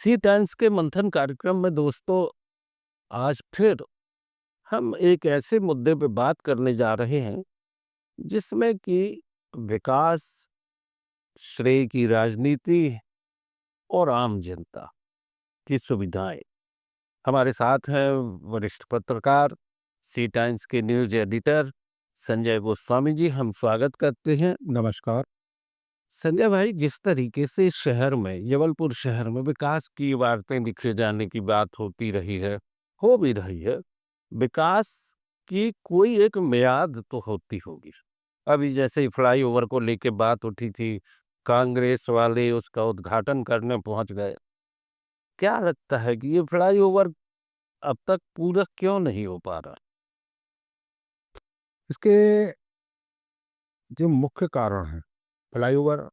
सी times के मंथन कार्यक्रम में दोस्तों आज फिर हम एक ऐसे मुद्दे पे बात करने जा रहे हैं जिसमें कि विकास, श्रेय की राजनीति और आम जनता की सुविधाएं। हमारे साथ हैं वरिष्ठ पत्रकार, सी टाइम्स के न्यूज एडिटर संजय गोस्वामी जी। हम स्वागत करते हैं। नमस्कार। संजय भाई, जिस तरीके से इस शहर में, जबलपुर शहर में विकास की इबारतें लिखे जाने की बात होती रही है, हो भी रही है, विकास की कोई एक मियाद तो होती होगी। अभी जैसे ही फ्लाईओवर को लेके बात उठी थी, कांग्रेस वाले उसका उद्घाटन करने पहुंच गए। क्या लगता है कि ये फ्लाईओवर अब तक पूरा क्यों नहीं हो पा रहा? इसके जो मुख्य कारण हैं, फ्लाईओवर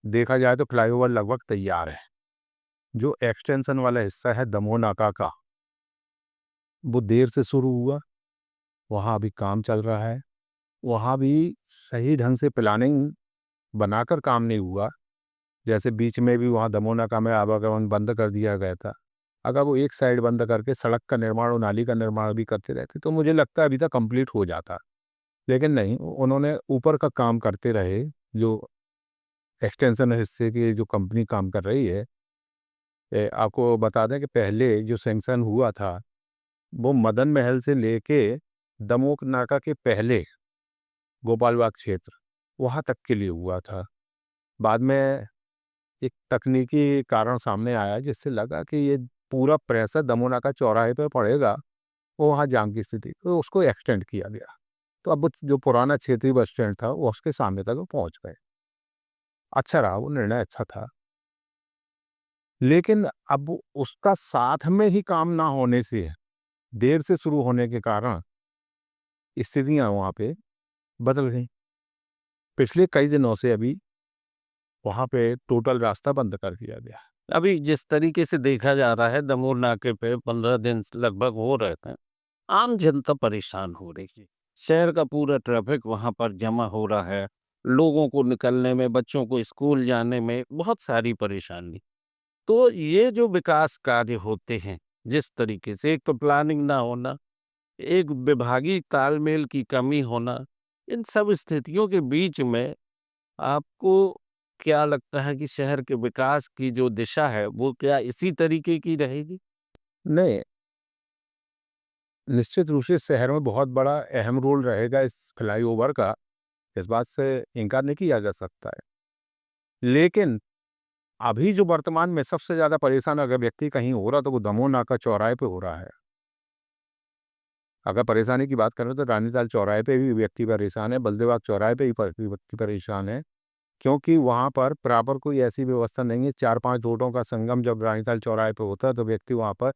देखा जाए तो फ्लाईओवर लगभग तैयार है। जो एक्सटेंशन वाला हिस्सा है दमोह नाका का, वो देर से शुरू हुआ, वहाँ अभी काम चल रहा है। वहाँ भी सही ढंग से प्लानिंग बनाकर काम नहीं हुआ। जैसे बीच में भी वहाँ दमोह नाका में आवागमन बंद कर दिया गया था। अगर वो एक साइड बंद करके सड़क का निर्माण और नाली का निर्माण भी करते रहते तो मुझे लगता है अभी तक कंप्लीट हो जाता। लेकिन नहीं, उन्होंने ऊपर का काम करते रहे। जो एक्सटेंशन हिस्से की जो कंपनी काम कर रही है, आपको बता दें कि पहले जो सैंक्शन हुआ था वो मदन महल से लेके दमोह नाका के पहले गोपाल बाग क्षेत्र वहाँ तक के लिए हुआ था। बाद में एक तकनीकी कारण सामने आया जिससे लगा कि ये पूरा प्रेशर दमोह नाका चौराहे पे पड़ेगा, वो वहाँ जाम की स्थिति, तो उसको एक्सटेंड किया गया। तो अब वो जो पुराना क्षेत्रीय बस स्टैंड था वो उसके सामने तक वो पहुँच गए। अच्छा रहा, वो निर्णय अच्छा था। लेकिन अब उसका साथ में ही काम ना होने से, देर से शुरू होने के कारण स्थितियाँ वहाँ पे बदल गईं। पिछले कई दिनों से अभी वहाँ पे टोटल रास्ता बंद कर दिया गया है। अभी जिस तरीके से देखा जा रहा है, दमोह नाके पे 15 दिन लगभग हो रहे हैं, आम जनता परेशान हो रही है। शहर का पूरा ट्रैफिक वहां पर जमा हो रहा है। लोगों को निकलने में, बच्चों को स्कूल जाने में बहुत सारी परेशानी। तो ये जो विकास कार्य होते हैं, जिस तरीके से, एक तो प्लानिंग ना होना, एक विभागीय तालमेल की कमी होना, इन सब स्थितियों के बीच में आपको क्या लगता है कि शहर के विकास की जो दिशा है वो क्या इसी तरीके की रहेगी? नहीं, निश्चित रूप से शहर में बहुत बड़ा अहम रोल रहेगा इस फ्लाईओवर का, इस बात से इनकार नहीं किया जा सकता है। लेकिन अभी जो वर्तमान में सबसे ज़्यादा परेशान अगर व्यक्ति कहीं हो रहा तो वो दमोह नाका चौराहे पे हो रहा है। अगर परेशानी की बात करें तो रानीताल चौराहे पे भी व्यक्ति परेशान है, बलदेव चौराहे पे भी व्यक्ति परेशान है। क्योंकि वहाँ पर प्रॉपर कोई ऐसी व्यवस्था नहीं है। 4-5 रोडों का संगम जब रानीताल चौराहे पे होता है तो व्यक्ति वहाँ पर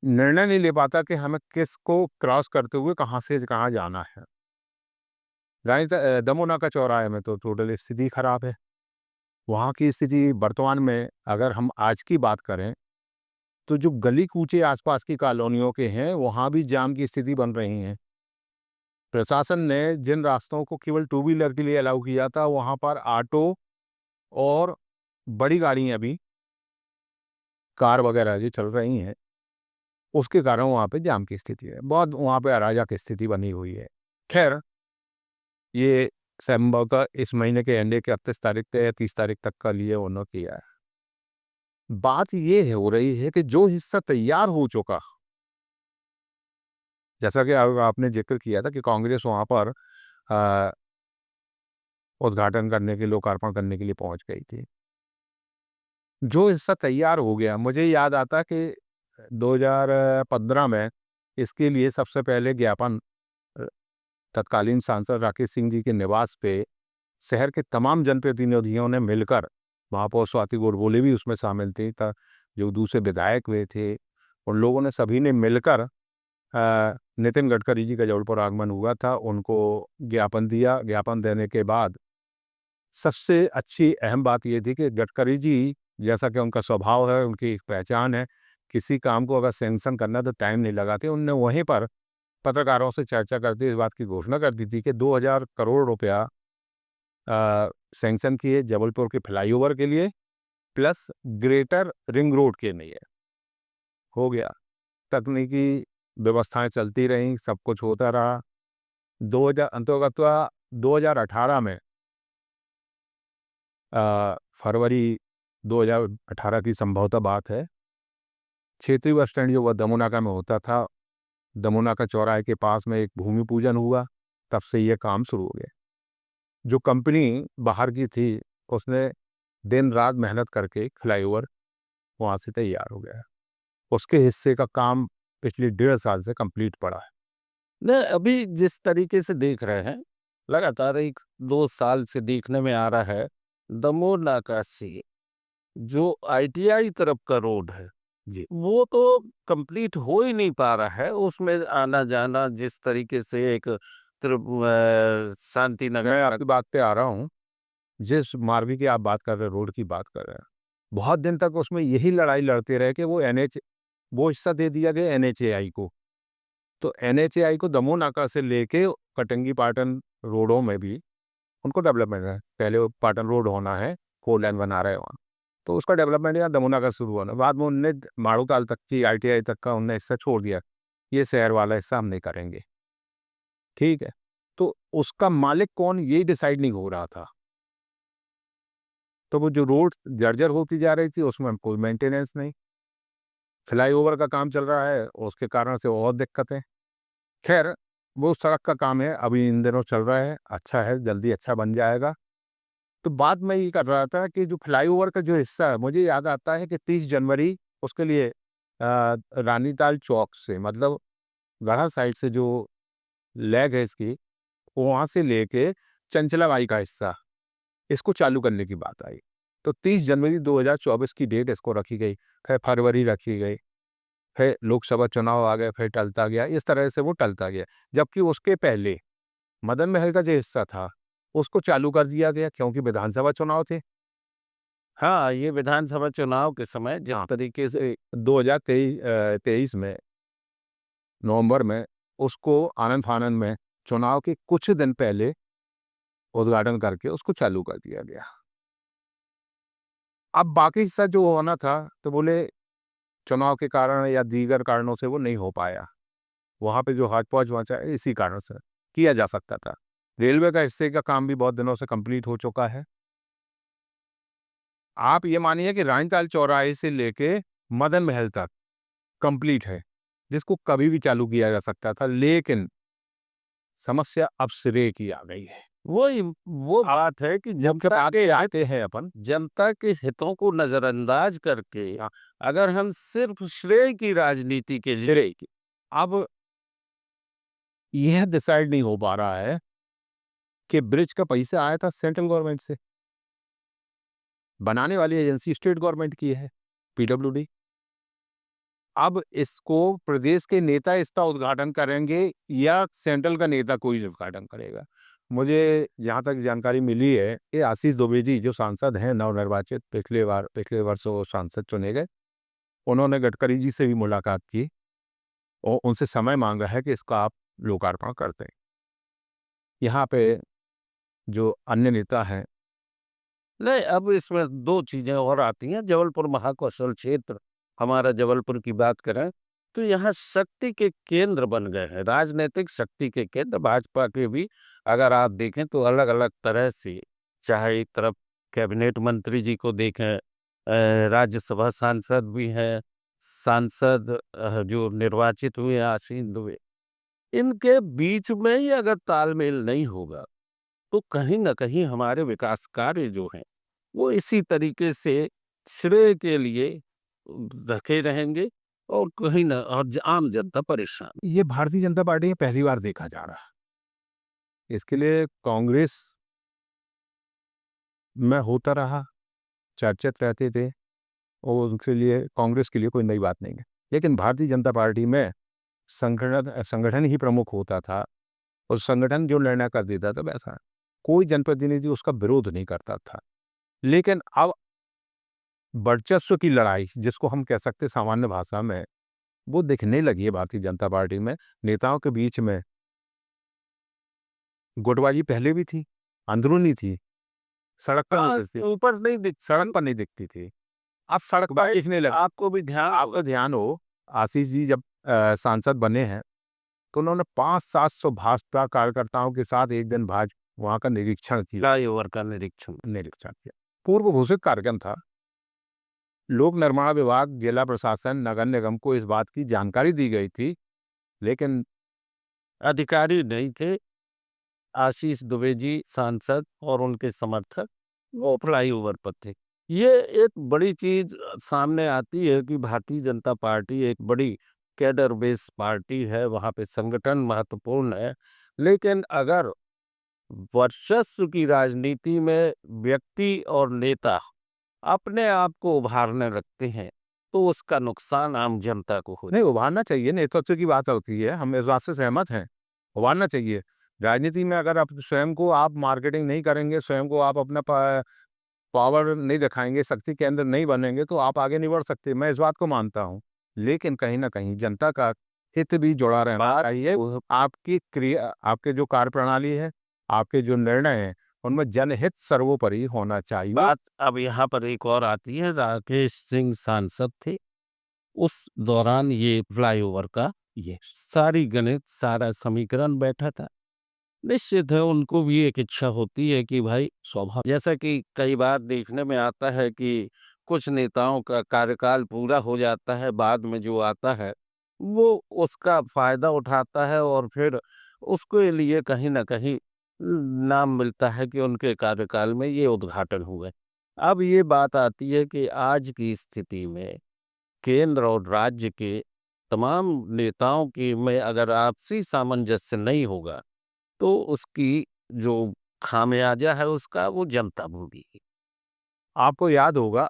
निर्णय नहीं ले पाता कि हमें किसको क्रॉस करते हुए कहाँ से कहाँ जाना है। दमोह नाका चौराहे में तो टोटल स्थिति खराब है। वहाँ की स्थिति वर्तमान में अगर हम आज की बात करें तो जो गली कूचे आसपास की कॉलोनियों के हैं वहाँ भी जाम की स्थिति बन रही है। प्रशासन ने जिन रास्तों को केवल टू व्हीलर के लिए अलाउ किया था वहाँ पर ऑटो और बड़ी गाड़ियाँ भी, कार वगैरह जो चल रही हैं, उसके कारण वहाँ पे जाम की स्थिति है। बहुत वहाँ पे अराजक स्थिति बनी हुई है। खैर, ये संभवतः इस महीने के एंड के 31 तारीख तक या 30 तारीख तक का लिए उन्होंने किया है। बात ये हो रही है कि जो हिस्सा तैयार हो चुका, जैसा कि आपने ज़िक्र किया था कि कांग्रेस वहाँ पर अ, उद्घाटन करने के लिए, लोकार्पण करने के लिए पहुँच गई थी। जो हिस्सा तैयार हो गया, मुझे याद आता कि 2015 में इसके लिए सबसे पहले ज्ञापन अ, तत्कालीन सांसद राकेश सिंह जी के निवास पे शहर के तमाम जनप्रतिनिधियों ने मिलकर, महापौर स्वाति गोडबोले भी उसमें शामिल थी, जो दूसरे विधायक हुए थे, उन लोगों ने सभी ने मिलकर नितिन गडकरी जी का जबलपुर आगमन हुआ था, उनको ज्ञापन दिया। ज्ञापन देने के बाद सबसे अच्छी अहम बात ये थी कि गडकरी जी, जैसा कि उनका स्वभाव है, उनकी एक पहचान है, किसी काम को अगर सैंक्शन करना तो टाइम नहीं लगाते। उन्होंने वहीं पर पत्रकारों से चर्चा करते इस बात की घोषणा कर दी थी कि 2000 करोड़ रुपया सैंक्शन किए जबलपुर के फ्लाईओवर के लिए प्लस ग्रेटर रिंग रोड के लिए हो गया। तकनीकी व्यवस्थाएं चलती रहीं, सब कुछ होता रहा। 2000 अंततः 2018 में फरवरी 2018 की संभवतः बात है, क्षेत्रीय बस स्टैंड जो वह दमोनाका में होता था, दमोनाका चौराहे के पास में एक भूमि पूजन हुआ। तब से ये काम शुरू हो गया। जो कंपनी बाहर की थी उसने दिन रात मेहनत करके फ्लाईओवर वहाँ से तैयार हो गया। उसके हिस्से का काम पिछले 1.5 साल से कंप्लीट पड़ा है। नहीं, अभी जिस तरीके से देख रहे हैं, लगातार 1-2 साल से देखने में आ रहा है, दमोह नाका से जो आईटीआई तरफ का रोड है, जी। वो तो कंप्लीट हो ही नहीं पा रहा है। उसमें आना-जाना जिस तरीके से एक शांति मैं नगर आपकी बात पे आ रहा हूँ। जिस मार्ग की आप बात कर रहे हैं, रोड की बात कर रहे हैं, बहुत दिन तक उसमें यही लड़ाई लड़ते रहे कि वो हिस्सा दे दिया गया एनएचएआई को। तो एनएचएआई को दमोह नाका से लेके कटंगी पाटन रोडों में भी उनको डेवलपमेंट है। पहले वो पाटन रोड होना है, 4 लेन बना रहे हैं वहाँ, तो उसका डेवलपमेंट यहाँ दमोह नाका शुरू होना। बाद में उनने माड़ूताल तक की आईटीआई तक का उनने हिस्सा छोड़ दिया, ये शहर वाला हिस्सा हम नहीं करेंगे। ठीक है, तो उसका मालिक कौन ये डिसाइड नहीं हो रहा था। तो वो जो रोड जर्जर होती जा रही थी उसमें कोई मेंटेनेंस नहीं। फ्लाईओवर का काम चल रहा है, उसके कारण से और दिक्कतें। खैर, वो सड़क का काम है, अभी इन दिनों चल रहा है, अच्छा है, जल्दी अच्छा बन जाएगा। तो बात मैं ये कर रहा था कि जो फ्लाईओवर का जो हिस्सा है, मुझे याद आता है कि 30 जनवरी उसके लिए रानीताल चौक से, मतलब गढ़ा साइड से जो लेग है इसकी, वहाँ से लेके चंचलाबाई का हिस्सा, इसको चालू करने की बात आई। तो 30 जनवरी 2024 की डेट इसको रखी गई, फिर फरवरी रखी गई, फिर लोकसभा चुनाव आ गए, फिर टलता गया, इस तरह से वो टलता गया। जबकि उसके पहले मदन महल का जो हिस्सा था, उसको चालू कर दिया गया क्योंकि विधानसभा चुनाव थे। हाँ, ये विधानसभा चुनाव के समय जिस हाँ। तरीके से 2023 में नवंबर में उसको आनन-फानन में चुनाव के कुछ दिन पहले उद्घाटन करके उसको चालू कर दिया गया। अब बाकी हिस्सा जो होना था, तो बोले चुनाव के कारण या दीगर कारणों से वो नहीं हो पाया। वहाँ पे जो हौच-पौच मचा है इसी कारण से, किया जा सकता था। रेलवे का हिस्से का काम भी बहुत दिनों से कंप्लीट हो चुका है। आप ये मानिए कि रानीताल चौराहे से लेके मदन महल तक कंप्लीट है, जिसको कभी भी चालू किया जा सकता था, लेकिन समस्या अब सिरे की आ गई है। वो बात है कि मुख्य बात पे आते हैं अपन। जनता के हितों को नजरअंदाज करके अगर हम सिर्फ श्रेय की राजनीति के सिरे की। अब यह डिसाइड नहीं हो पा रहा है कि ब्रिज का पैसा आया था सेंट्रल गवर्नमेंट से, बनाने वाली एजेंसी स्टेट गवर्नमेंट की है, पीडब्ल्यूडी। अब इसको प्रदेश के नेता इसका उद्घाटन करेंगे या सेंट्रल का नेता कोई उद्घाटन करेगा। मुझे जहाँ तक जानकारी मिली है कि आशीष दुबे जी जो सांसद हैं नवनिर्वाचित, पिछले वर्ष वो सांसद चुने गए, उन्होंने गडकरी जी से भी मुलाकात की और उनसे समय मांगा है कि इसका आप लोकार्पण कर दें। यहाँ पे जो अन्य नेता हैं, नहीं, अब इसमें 2 चीज़ें और आती हैं। जबलपुर महाकौशल क्षेत्र, हमारा जबलपुर की बात करें, तो यहाँ शक्ति के केंद्र बन गए हैं, राजनीतिक शक्ति के केंद्र। भाजपा के भी अगर आप देखें तो अलग-अलग तरह से, चाहे एक तरफ कैबिनेट मंत्री जी को देखें, राज्यसभा सांसद भी हैं, सांसद जो निर्वाचित हुए हैं आसीन दुबे, इनके बीच में ही अगर तालमेल नहीं होगा, तो कहीं न कहीं हमारे विकास कार्य जो हैं, वो इसी तरीके से श्रेय के लिए रखे रहेंगे और कहीं न और आम जनता परेशान। ये भारतीय जनता पार्टी में पहली बार देखा जा रहा है। इसके लिए कांग्रेस में होता रहा, चर्चित रहते थे और उनके लिए कांग्रेस के लिए कोई नई बात नहीं है। लेकिन भारतीय जनता पार्टी में संगठन ही प्रमुख होता था और संगठन जो निर्णय कर देता था वैसा कोई जनप्रतिनिधि उसका विरोध नहीं करता था। लेकिन अब वर्चस्व की लड़ाई, जिसको हम कह सकते हैं सामान्य भाषा में, वो दिखने लगी है भारतीय जनता पार्टी में। नेताओं के बीच में गुटबाजी पहले भी थी, अंदरूनी थी, सड़क पर नहीं दिखती ऊपर नहीं दिख सड़क पर नहीं दिखती थी। आप सड़क पर दिखने लगे। आपको भी ध्यान आपका ध्यान हो, आशीष जी जब सांसद बने हैं तो उन्होंने 500-700 भाजपा कार्यकर्ताओं के साथ एक दिन वहां का निरीक्षण किया। फ्लाईओवर का निरीक्षण पूर्व घोषित कार्यक्रम था। लोक निर्माण विभाग, जिला प्रशासन, नगर निगम को इस बात की जानकारी दी गई थी, लेकिन अधिकारी नहीं थे। आशीष दुबे जी सांसद और उनके समर्थक वो फ्लाईओवर पर थे। ये एक बड़ी चीज सामने आती है कि भारतीय जनता पार्टी एक बड़ी कैडर बेस पार्टी है, वहां पे संगठन महत्वपूर्ण है। लेकिन अगर वर्चस्व की राजनीति में व्यक्ति और नेता अपने आप को उभारने लगते हैं तो उसका नुकसान आम जनता को हो। नहीं, उभारना चाहिए, नेतृत्व की बात होती है, हम इस बात से सहमत हैं, उभारना चाहिए। राजनीति में अगर आप स्वयं को आप मार्केटिंग नहीं करेंगे, स्वयं को आप अपना पावर नहीं दिखाएंगे, शक्ति केंद्र नहीं बनेंगे, तो आप आगे नहीं बढ़ सकते। मैं इस बात को मानता हूँ, लेकिन कहीं ना कहीं जनता का हित भी जुड़ा रहना चाहिए। आपकी क्रिया, आपके जो कार्यप्रणाली है, आपके जो निर्णय हैं, उनमें जनहित सर्वोपरि होना चाहिए। बात अब यहाँ पर एक और आती है, राकेश सिंह सांसद थे, उस दौरान ये फ्लाईओवर का ये सारी गणित, सारा समीकरण बैठा था। निश्चित है उनको भी एक इच्छा होती है कि भाई स्वाभाविक, जैसा कि कई बार देखने में आता है कि कुछ नेताओं का कार्यकाल पूरा हो जाता है, बाद में जो आता है वो उसका फायदा उठाता है और फिर उसके लिए कहीं ना कहीं नाम मिलता है कि उनके कार्यकाल में ये उद्घाटन हुए। अब ये बात आती है कि आज की स्थिति में केंद्र और राज्य के तमाम नेताओं के में अगर आपसी सामंजस्य नहीं होगा तो उसकी जो खामियाजा है उसका वो जनता भोगेगी। आपको याद होगा,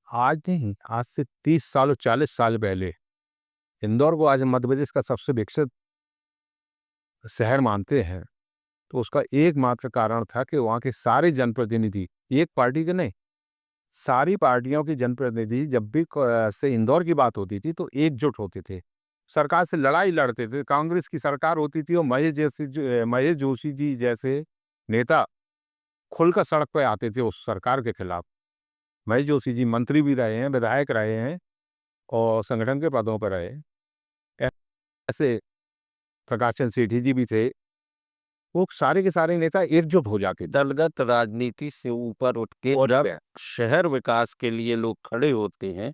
आज नहीं, आज से 30 साल और 40 साल पहले इंदौर को आज मध्य प्रदेश का सबसे विकसित शहर मानते हैं, तो उसका एकमात्र कारण था कि वहाँ के सारे जनप्रतिनिधि, एक पार्टी के नहीं, सारी पार्टियों के जनप्रतिनिधि जब भी से इंदौर की बात होती थी तो एकजुट होते थे, सरकार से लड़ाई लड़ते थे। कांग्रेस की सरकार होती थी और महेश जोशी जी जैसे नेता खुलकर सड़क पर आते थे उस सरकार के खिलाफ। महेश जोशी जी मंत्री भी रहे हैं, विधायक रहे हैं और संगठन के पदों पर रहे। ऐसे प्रकाश चंद्र सेठी जी भी थे। वो सारे के सारे नेता एकजुट हो जाते थे। दलगत राजनीति से ऊपर उठ के और जब शहर विकास के लिए लोग खड़े होते हैं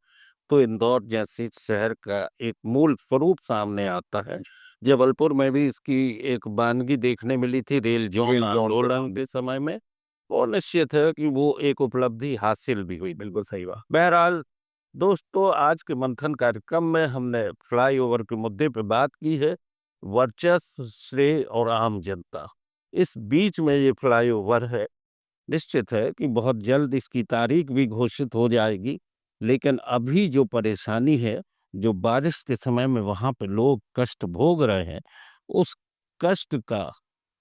तो इंदौर जैसे शहर का एक मूल स्वरूप सामने आता है। जबलपुर में भी इसकी एक वानगी देखने मिली थी रेल जोन आंदोलन के समय में, और निश्चित है कि वो एक उपलब्धि हासिल भी हुई। बिल्कुल सही बात। बहरहाल दोस्तों, आज के मंथन कार्यक्रम में हमने फ्लाईओवर के मुद्दे पर बात की है, वर्चस्व, श्रेय और आम जनता, इस बीच में ये फ्लाईओवर है। निश्चित है कि बहुत जल्द इसकी तारीख भी घोषित हो जाएगी, लेकिन अभी जो परेशानी है, जो बारिश के समय में वहां पे लोग कष्ट भोग रहे हैं, उस कष्ट का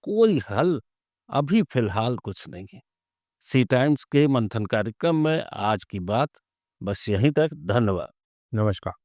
कोई हल अभी फिलहाल कुछ नहीं है। सी टाइम्स के मंथन कार्यक्रम में आज की बात बस यहीं तक। धन्यवाद। नमस्कार।